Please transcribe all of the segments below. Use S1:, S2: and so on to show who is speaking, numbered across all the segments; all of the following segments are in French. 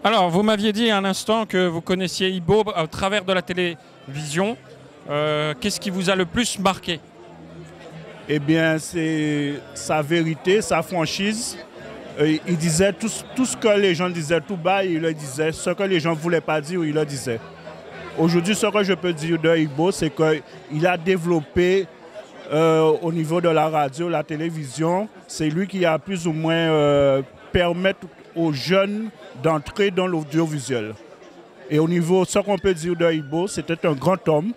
S1: Alors, vous m'aviez dit à un instant que vous connaissiez Ibo à travers de la télévision. Qu'est-ce qui vous a le plus marqué?
S2: Eh bien, c'est sa vérité, sa franchise. Il disait tout ce que les gens disaient tout bas, il le disait. Ce que les gens ne voulaient pas dire, il le disait. Aujourd'hui, ce que je peux dire de Ibo, c'est qu'il a développé au niveau de la radio, la télévision. C'est lui qui a plus ou moins permettre aux jeunes d'entrer dans l'audiovisuel. Et au niveau, ce qu'on peut dire de Ibo, c'était un grand homme.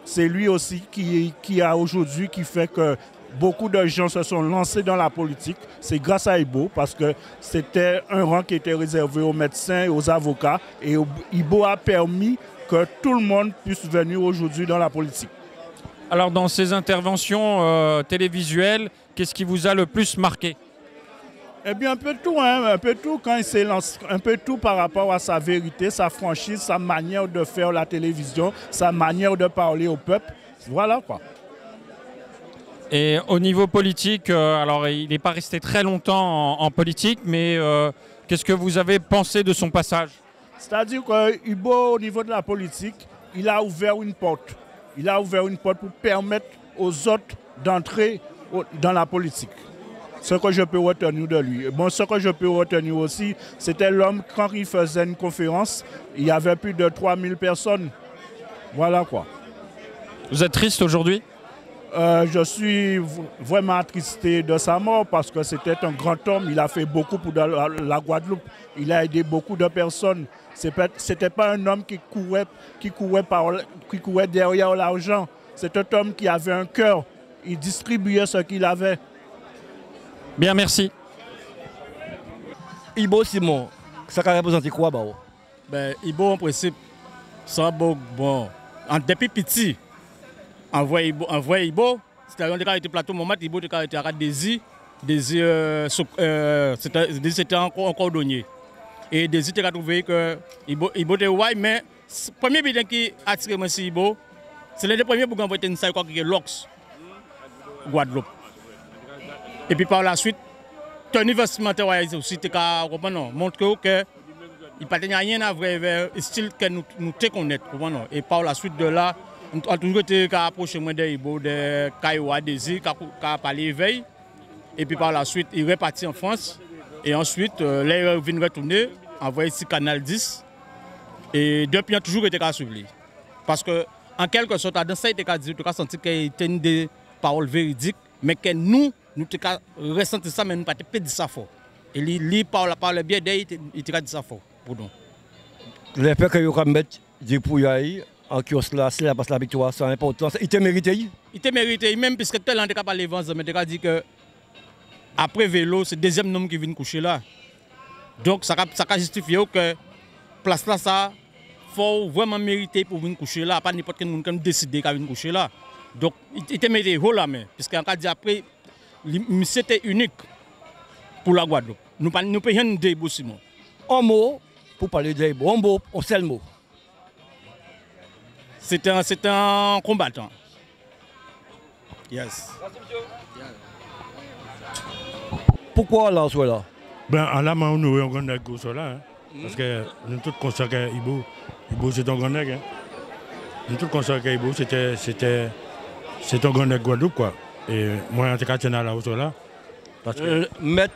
S2: C'est lui aussi qui a aujourd'hui, qui fait que beaucoup de gens se sont lancés dans la politique. C'est grâce à Ibo, parce que c'était un rang qui était réservé aux médecins et aux avocats. Et Ibo a permis que tout le monde puisse venir aujourd'hui dans la politique.
S1: Alors, dans ces interventions télévisuelles, qu'est-ce qui vous a le plus marqué?
S2: Eh bien, un peu tout, hein, un peu tout quand il s'est lancé, un peu tout par rapport à sa vérité, sa franchise, sa manière de faire la télévision, sa manière de parler au peuple. Voilà quoi.
S1: Et au niveau politique, alors il n'est pas resté très longtemps en politique, mais qu'est-ce que vous avez pensé de son passage?
S2: C'est-à-dire que Ibo, au niveau de la politique, il a ouvert une porte. Il a ouvert une porte pour permettre aux autres d'entrer dans la politique. Ce que je peux retenir de lui. Bon, ce que je peux retenir aussi, c'était l'homme, quand il faisait une conférence, il y avait plus de 3000 personnes. Voilà quoi.
S1: Vous êtes triste aujourd'hui?
S2: Je suis vraiment attristé de sa mort parce que c'était un grand homme. Il a fait beaucoup pour la Guadeloupe. Il a aidé beaucoup de personnes. Ce n'était pas un homme qui courait derrière l'argent. C'est un homme qui avait un cœur. Il distribuait ce qu'il avait.
S1: Bien, merci.
S3: Ibo Simon, ça représente quoi?
S4: Ibo, en principe, ça bon, depuis petit, envoyé Ibo, c'était plateau moment, Ibo était à Désir, c'était encore cordonnier. Et Désir a trouvé que Ibo était ouais, mais le premier bilan qui a attiré moi sur Ibo, c'est le premier pour envoyer une salle qui est Lox, Guadeloupe. Et puis par la suite, Tony vestimentaire aussi montre qu'il n'y a rien à voir avec le style que nous connaissons. Et par la suite de là, nous avons toujours été approché de Ibo, de Kaïwa, Désir, qui a parlé éveil. Et puis par la suite, il est reparti en France. Et ensuite, là, il vient retourner, envoyer ici Canal 10. Et depuis, il a toujours été suivre. Parce que, en quelque sorte, dans ça, il a senti qu'il était des paroles véridiques, mais que nous avons ressenti ça, mais nous n'avons pas dit ça fort. Et lui, par le biais d'elle, il a dit ça fort pour nous.
S3: Le fait que vous mettez du pouillage en kiosque là, c'est la passe la victoire, c'est important. Il te mérité?
S4: Il te mérité, même puisque tel on a parlé avant, mais il a dit que après vélo, c'est le deuxième homme qui vient coucher là. Donc ça a justifié que place là, ça faut vraiment mériter pour venir coucher là, pas n'importe quel monde qui décide de venir coucher là. Donc il te mérité haut la main, puisqu'en cas dit après, c'était unique pour la Guadeloupe. Nous ne pouvons rien dire Ibo Simon.
S3: Un mot pour parler de Ibo, un mot, un seul mot.
S4: C'est un combattant. Yes.
S3: Pourquoi là, soit là?
S5: Ben, là, nous avons un grand nègre sur là. Parce que nous tous conscients que Ibo c'est un grand nègre. Hein. Nous tous conscients que Ibo c'est un grand nègre Guadeloupe, quoi. Et moi, en tout cas, je suis là au sol là. Parce que
S3: mettre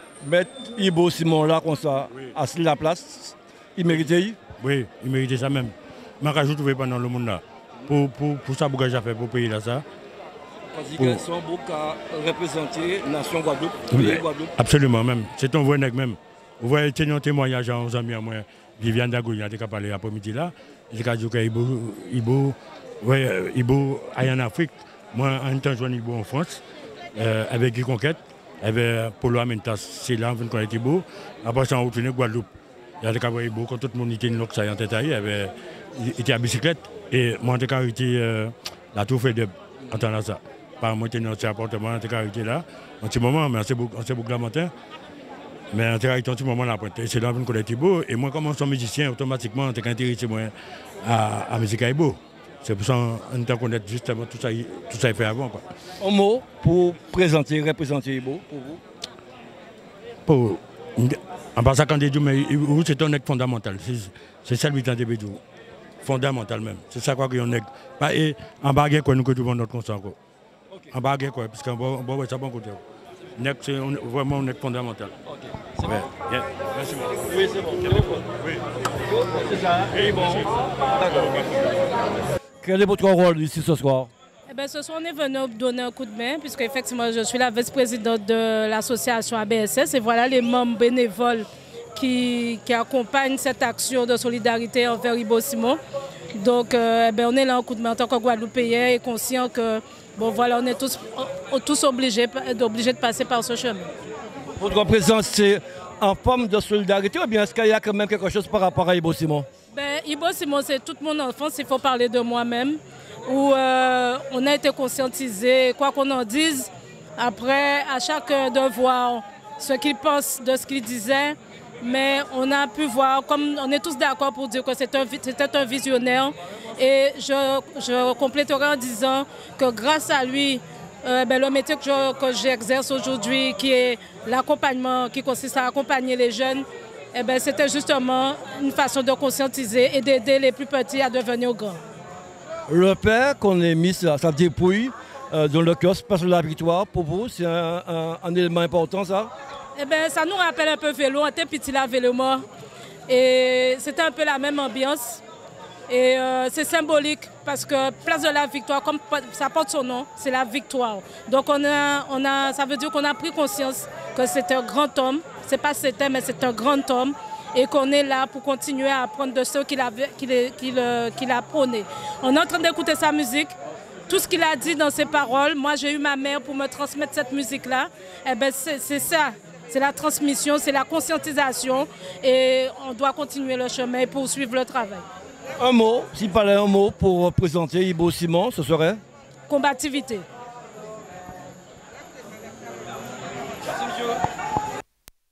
S3: Ibo Simon là, comme ça, assis la place, il méritait?
S5: Oui, il méritait ça même. Mais je trouve pas dans le monde là. Pour ça, pourquoi j'ai fait pour payer là ça.
S3: Parce qu'ils sont beaucoup à représenter la nation Guadeloupe,
S5: Oui,
S3: Guadeloupe.
S5: Absolument même. C'est un vrai nègre même. Vous voyez, c'est un témoignage aux amis à moi. Viviane Dagoya qui a parlé l'après-midi là. Il a dit que Ibo est en Afrique. Moi, en temps, je suis Ibo en France, avec Guy Conquête, avec Polo Amentas. C'est là qu'on connaît Ibo. Après ça, on retourne à Guadeloupe. Il y a des cas Ibo, quand tout le monde était une loque, ça y en tête, il était à bicyclette. Et moi, j'ai été la tour fait de entendre ça. Par moi, j'étais dans cet appartement, j'ai été là. En ce moment, mais c'est beaucoup la matin. Mais j'ai été en ce moment là. C'est là qu'on connaît Ibo. Et moi, comme je suis musicien, automatiquement, j'ai intéressé à la musique à Ibo. C'est pour ça qu'on connaît justement tout ça est fait avant. Quoi.
S3: Un mot pour représenter Ibo pour vous?
S5: En passant quand mais c'est un acte fondamental. C'est ça le but de Bédou. Fondamental même. C'est ça quoi qu'on est. Et en baguette quoi nous que tout notre constat. En baguette quoi, parce qu'en bon ça bon côté. C'est vraiment un acte fondamental.
S3: Ok. C'est bon.
S5: Yeah. Merci beaucoup.
S3: Oui, c'est bon.
S5: Oui.
S3: C'est ça. Et bon. D'accord. Quel est votre rôle ici ce soir?
S6: Eh bien, ce soir, on est venu donner un coup de main, puisque effectivement, je suis la vice-présidente de l'association ABSS. Et voilà les membres bénévoles qui accompagnent cette action de solidarité envers Ibo Simon. Donc, on est là en coup de main en tant que Guadeloupéens et conscient que, bon, voilà, on est tous obligés de passer par ce chemin.
S3: Votre présence, c'est en forme de solidarité ou bien est-ce qu'il y a quand même quelque chose par rapport à Ibo Simon?
S6: Ibo Simon, c'est toute mon enfance, il faut parler de moi-même, où on a été conscientisé, quoi qu'on en dise, après, à chacun de voir ce qu'il pense de ce qu'il disait, mais on a pu voir, comme on est tous d'accord pour dire que c'était un visionnaire, et je compléterai en disant que grâce à lui, le métier que j'exerce aujourd'hui, qui est l'accompagnement, qui consiste à accompagner les jeunes, c'était justement une façon de conscientiser et d'aider les plus petits à devenir grands.
S3: Le père qu'on ait mis sa dépouille dans le kiosque passe la victoire, pour vous, c'est un élément important ça?
S6: Ça nous rappelle un peu vélo, on était petit là, vélo mort. Et c'était un peu la même ambiance. Et c'est symbolique parce que Place de la Victoire, comme ça porte son nom, c'est la victoire. Donc ça veut dire qu'on a pris conscience que c'est un grand homme. C'est pas c'était, mais c'est un grand homme. Et qu'on est là pour continuer à apprendre de ceux qu'il a prôné. On est en train d'écouter sa musique. Tout ce qu'il a dit dans ses paroles, moi j'ai eu ma mère pour me transmettre cette musique-là. C'est ça. C'est la transmission, c'est la conscientisation. Et on doit continuer le chemin et poursuivre le travail.
S3: Un mot, s'il fallait un mot pour présenter Ibo Simon, ce serait?
S6: Combativité.